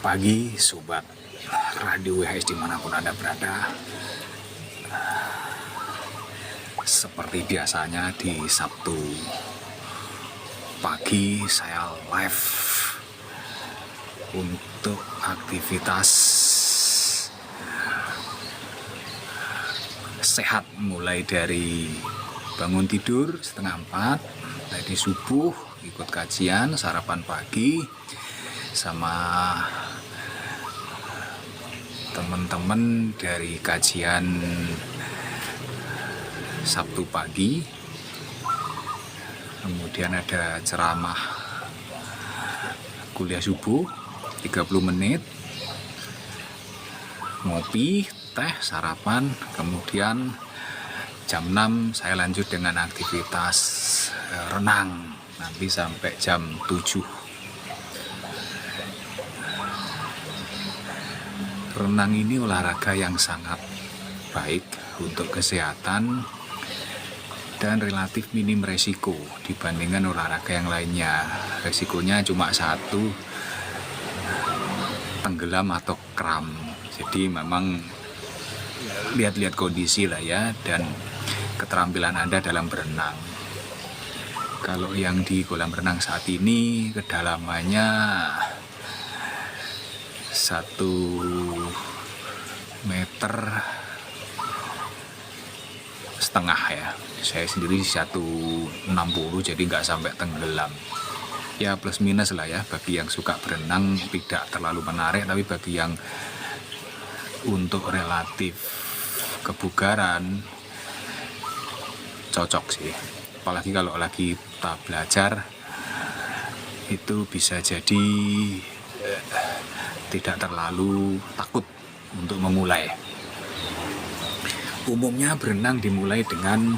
pagi sobat Radio WHS dimanapun Anda berada. Seperti biasanya di Sabtu pagi saya live untuk aktivitas sehat, mulai dari bangun tidur setengah 4, tadi subuh ikut kajian, sarapan pagi sama teman-teman dari kajian Sabtu pagi. Kemudian ada ceramah kuliah subuh 30 menit, ngopi, teh, sarapan. Kemudian jam 6 saya lanjut dengan aktivitas renang nanti sampai jam 7. Renang ini olahraga yang sangat baik untuk kesehatan dan relatif minim resiko dibandingkan olahraga yang lainnya. Resikonya cuma satu, tenggelam atau kram. Jadi memang lihat-lihat kondisi lah ya, dan keterampilan Anda dalam berenang. Kalau yang di kolam renang saat ini kedalamannya 1,5 meter ya. Saya sendiri 1,60, jadi nggak sampai tenggelam. Ya plus minus lah ya, bagi yang suka berenang tidak terlalu menarik, tapi bagi yang untuk relatif kebugaran cocok sih. Apalagi kalau lagi kita belajar itu bisa jadi tidak terlalu takut untuk memulai. Umumnya berenang dimulai dengan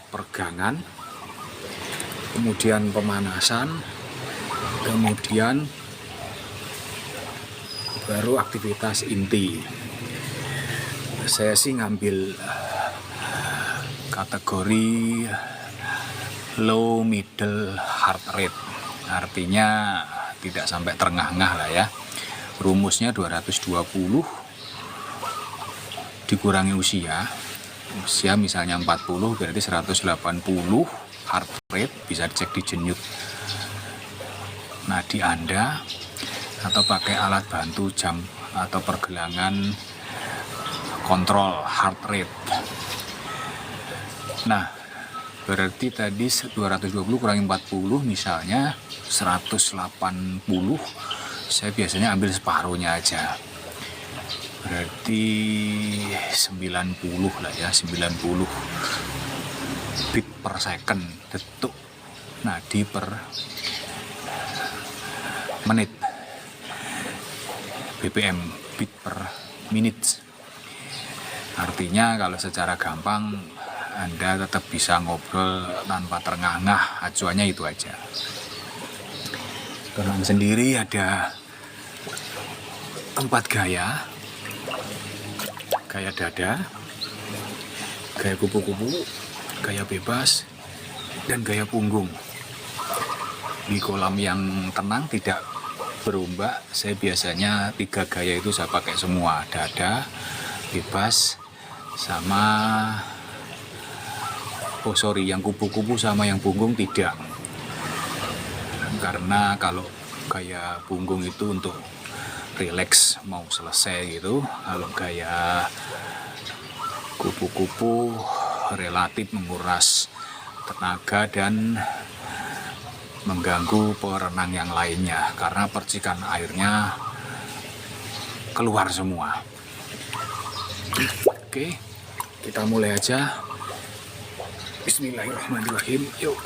peregangan, kemudian pemanasan, kemudian baru aktivitas inti. Saya sih ngambil kategori low middle heart rate, artinya tidak sampai terengah-engah lah ya. Rumusnya 220 dikurangi usia misalnya 40, berarti 180 heart rate. Bisa dicek di jenyut nadi Anda atau pakai alat bantu jam atau pergelangan kontrol heart rate. Nah, berarti tadi 220 kurangi 40 misalnya 180. Saya biasanya ambil separuhnya aja, berarti 90 lah ya, 90 beat per second, detuk nadi per menit, BPM, beat per minute. Artinya kalau secara gampang Anda tetap bisa ngobrol tanpa terengah-engah, acuannya itu aja. Renang sendiri ada 4 gaya: gaya dada, gaya kupu-kupu, gaya bebas, dan gaya punggung. Di kolam yang tenang tidak berombak, saya biasanya 3 gaya itu saya pakai semua: dada, bebas, sama yang kupu-kupu sama yang punggung tidak. Karena kalau gaya punggung itu untuk relax mau selesai gitu, kalau gaya kupu-kupu relatif menguras tenaga dan mengganggu perenang yang lainnya karena percikan airnya keluar semua. Oke, kita mulai aja. Bismillahirrahmanirrahim. Yuk.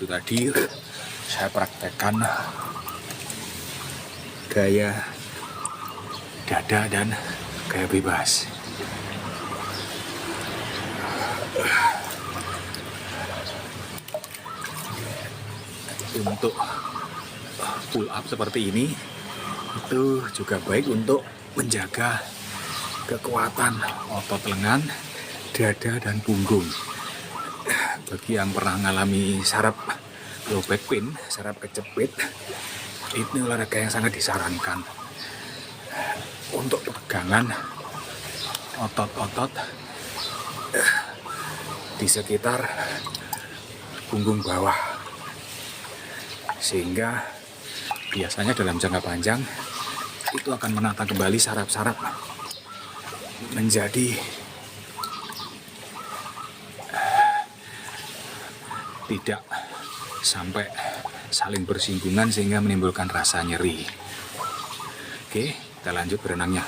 itu tadi saya praktekkan gaya dada dan gaya bebas. Untuk pull up seperti ini itu juga baik untuk menjaga kekuatan otot lengan, dada, dan punggung. Bagi yang pernah mengalami saraf low back pain, saraf kejepit, ini olahraga yang sangat disarankan untuk pegangan otot-otot di sekitar punggung bawah, sehingga biasanya dalam jangka panjang itu akan menata kembali saraf-saraf menjadi tidak sampai saling bersinggungan sehingga menimbulkan rasa nyeri. Oke, kita lanjut berenangnya.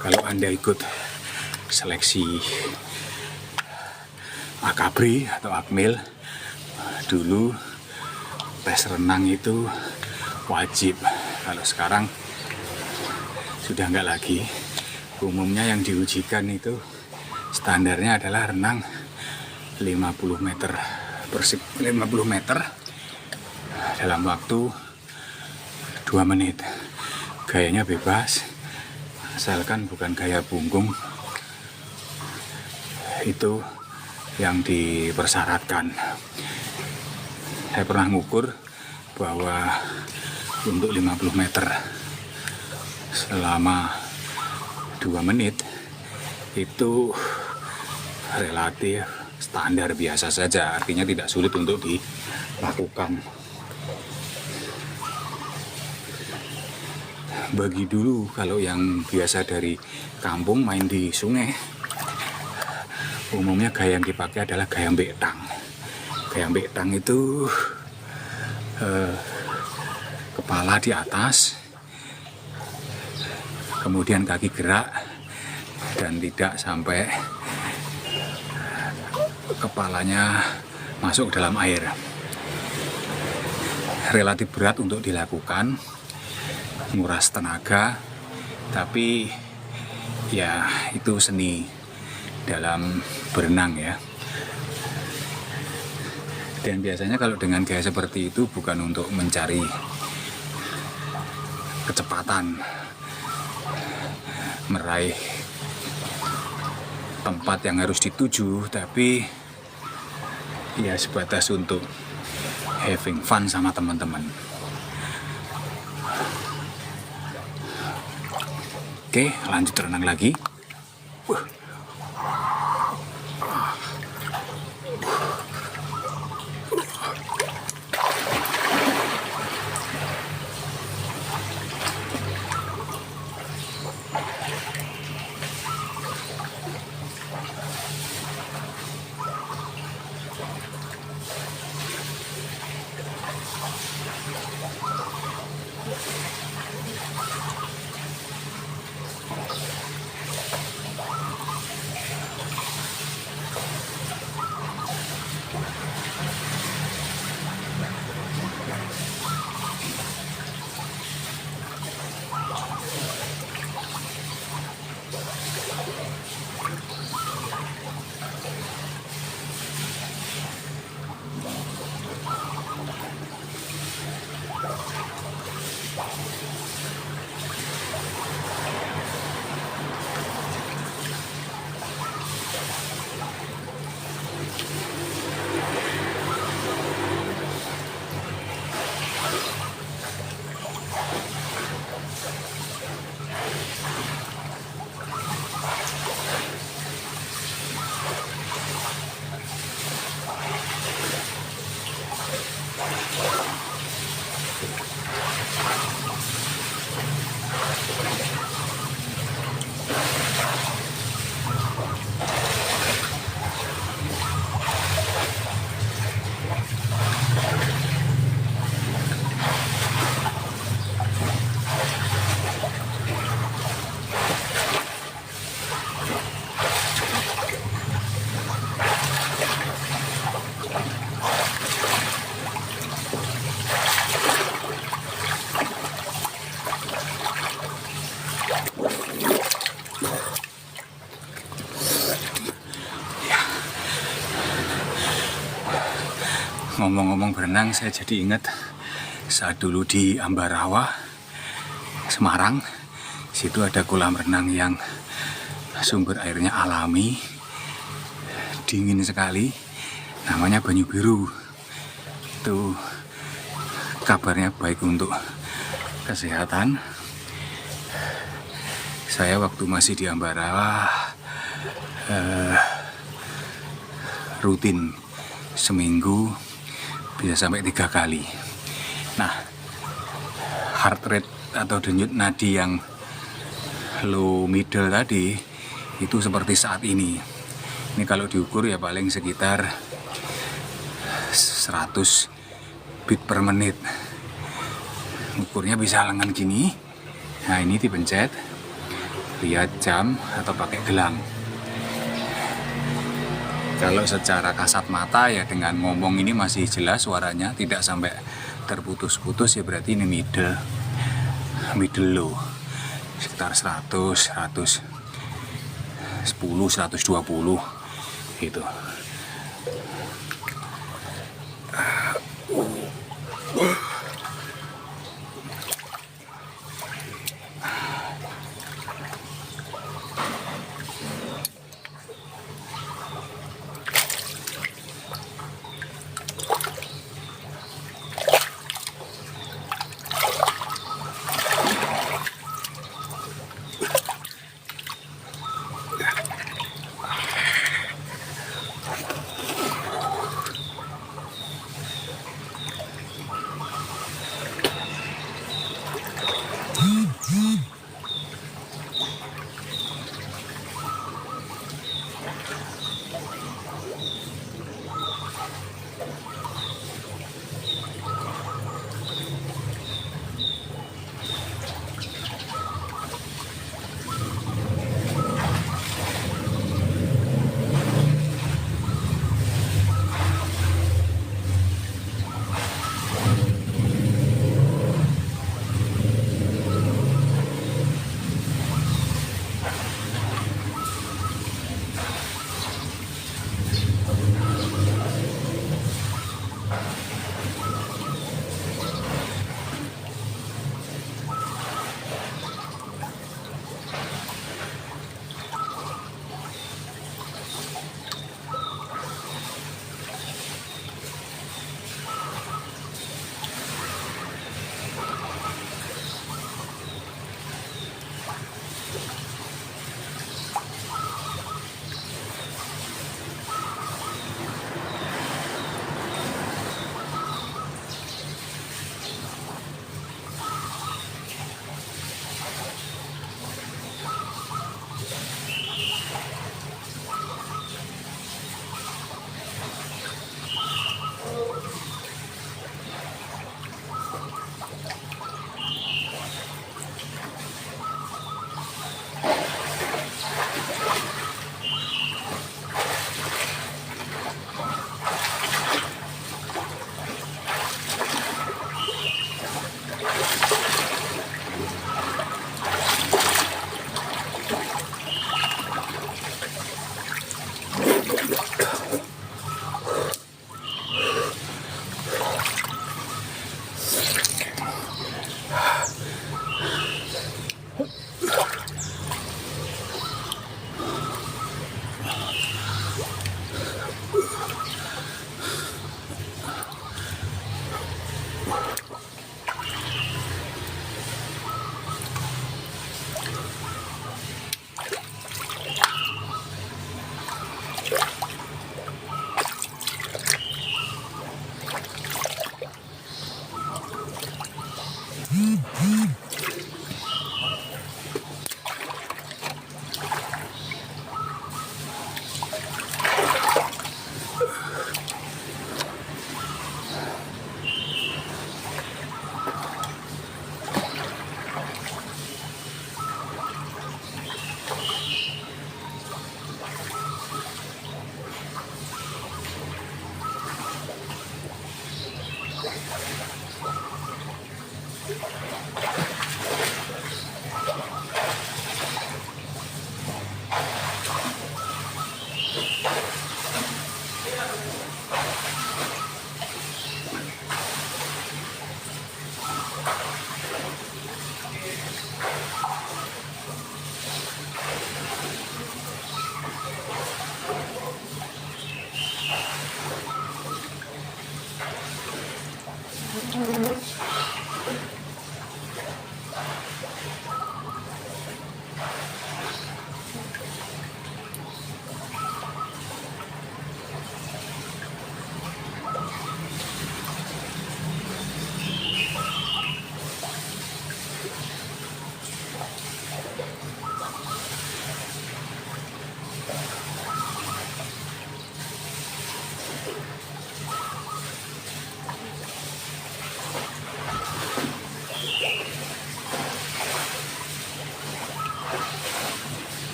Kalau Anda ikut seleksi Akabri atau Akmil, dulu tes renang itu wajib. Kalau sekarang sudah enggak lagi. Umumnya yang diujikan itu standarnya adalah renang 50 meter dalam waktu 2 menit. Gayanya bebas, asalkan bukan gaya punggung, itu yang dipersyaratkan. Saya pernah ngukur bahwa untuk 50 meter selama 2 menit itu relatif standar biasa saja, artinya tidak sulit untuk dilakukan. Bagi dulu kalau yang biasa dari kampung main di sungai, umumnya gaya yang dipakai adalah gaya bektang. Gaya bektang itu kepala di atas, kemudian kaki gerak dan tidak sampai kepalanya masuk ke dalam air. Relatif berat untuk dilakukan, nguras tenaga, tapi ya itu seni dalam berenang ya. Dan biasanya kalau dengan gaya seperti itu bukan untuk mencari kecepatan, meraih tempat yang harus dituju, tapi ya sebatas untuk having fun sama teman-teman. Oke, lanjut renang lagi. Ngomong-ngomong berenang, saya jadi ingat saat dulu di Ambarawa, Semarang. Situ ada kolam renang yang sumber airnya alami, dingin sekali, namanya Banyu Biru. Itu kabarnya baik untuk kesehatan. Saya waktu masih di Ambarawa rutin seminggu bisa sampai 3 kali. Nah, heart rate atau denyut nadi yang low middle tadi itu seperti saat ini. Ini kalau diukur ya paling sekitar 100 beat per menit. Ukurnya bisa lengan gini. Nah, ini dipencet, lihat jam atau pakai gelang. Kalau secara kasat mata ya dengan ngomong ini masih jelas suaranya, tidak sampai terputus-putus, ya berarti ini middle low, sekitar 100, 110, 120 gitu.